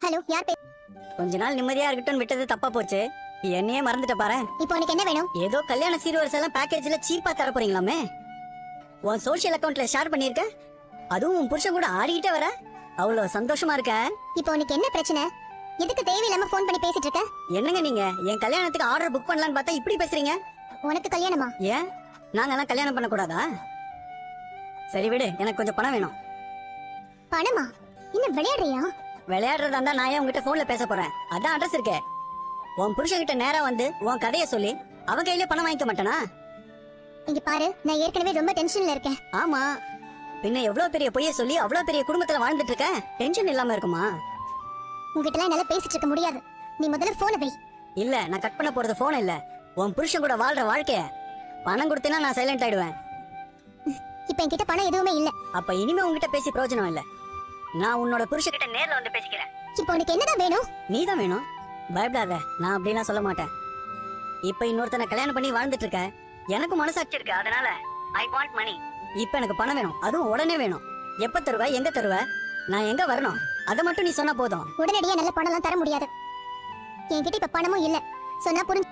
Hello, யார் கொஞ்ச நாள் நிம்மதியா இருக்கட்டும் விட்டது தப்பா போச்சு. என்னையே மறந்துட்ட பாரு. இப்போ உனக்கு என்ன வேணும்? ஏதோ கல்யாண சீர்வரிசை எல்லாம் பேக்கேஜ்ல சீப்பா தர போறீங்களாமே. உன் சோஷியல் அக்கவுண்ட்ல ஷேர் பண்ணிருக்க, அதுவும் உன் புருஷன் கூட ஆடிக்கிட்டே வர. அவ்வளவு சந்தோஷமா இருக்க. இப்போ உனக்கு என்ன பிரச்சனை? எதுக்கு தேவையில்லாம ஃபோன் பண்ணி பேசிட்டு இருக்க? என்னங்க நீங்க என் கல்யாணத்துக்கு ஆர்டர் புக் பண்ணலாம்னு பார்த்தா இப்படி பேசுறீங்க. உனக்கு கல்யாணமா? ஏன் நாங்கெல்லாம் கல்யாணம் பண்ண கூடாதா? சரி விடு, எனக்கு கொஞ்சம் பணம் வேணும். பணமா? என்ன விளையாடுறியா? விளையாடுறதா இருந்தா நான் ஏன் உங்ககிட்ட போன்ல பேச போறேன்? அதான் அட்ரஸ் இருக்கே. உன் புருஷன் கிட்ட நேரா வந்து உன் கதைய சொல்லி அவன் கையில பணம் வாங்கிக்க மாட்டானா? இங்க பாரு, நான் ஏற்கனவே ரொம்ப டென்ஷன்ல இருக்கேன். ஆமா, பின்ன எவ்வளவு பெரிய பொய்ய சொல்லி அவ்வளவு பெரிய குடும்பத்துல வாழ்ந்துட்டு இருக்க, டென்ஷன் இல்லாம இருக்குமா? உங்ககிட்ட எல்லாம் என்னால பேசிட்டு இருக்க முடியாது. நீ முதல்ல போனை வை. இல்ல, நான் கட் பண்ண போறது போன் இல்ல, உன் புருஷன் கூட வாழ்ற வாழ்க்கைய. பணம் கொடுத்தீங்கன்னா நான் சைலண்ட் ஆயிடுவேன். இப்ப என்கிட்ட பணம் எதுவுமே இல்ல. அப்ப இனிமே உங்ககிட்ட பேசி பிரயோஜனம் இல்ல. நான் உன்னோட புருஷன் கிட்ட நேர்ல வந்து பேசிக்கிறேன். இப்போ உனக்கு என்னதான் வேணும்? நீதான் வேணும். பயப்படாத, நான் அப்படிலாம் சொல்ல மாட்டேன். இப்ப இன்னொருத்தனை கல்யாணம் பண்ணி வாழ்ந்துட்டு இருக்க, எனக்கு மனசாட்சி இருக்கு. அதனால ஐ வாண்ட் மணி. இப்ப எனக்கு பணம் வேணும், அதுவும் உடனே வேணும். எப்ப தருவ, எங்க தருவ, நான் எங்க வரணும், அதை மட்டும் நீ சொன்னா போதும். உடனடியா நல்ல பணம் எல்லாம் தர முடியாது. என்கிட்ட இப்ப பணமும் இல்ல. சொன்னா புரிஞ்சு